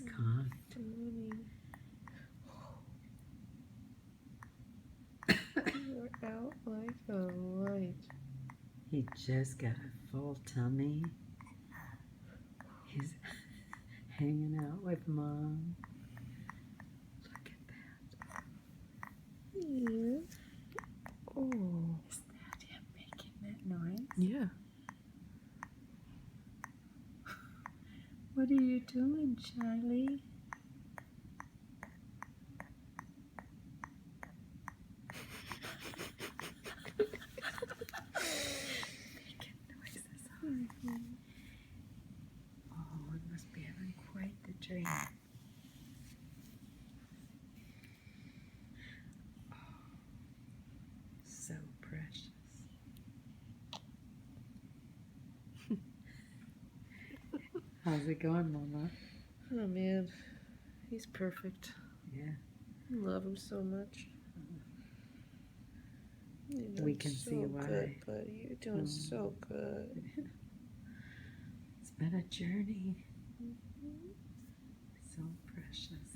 calm. You're out like a light. He just got a full tummy. He's hanging out with Mom. Look at that. Yeah. Oh. Is that him making that noise? Yeah. What are you doing, Charlie? Making noises. Oh, it must be having quite the dream. Oh, so precious. How's it going, Mama? Oh man, he's perfect. Yeah. I love him so much. You're doing We can so see why. good, buddy. You're doing so good. It's been a journey. So precious.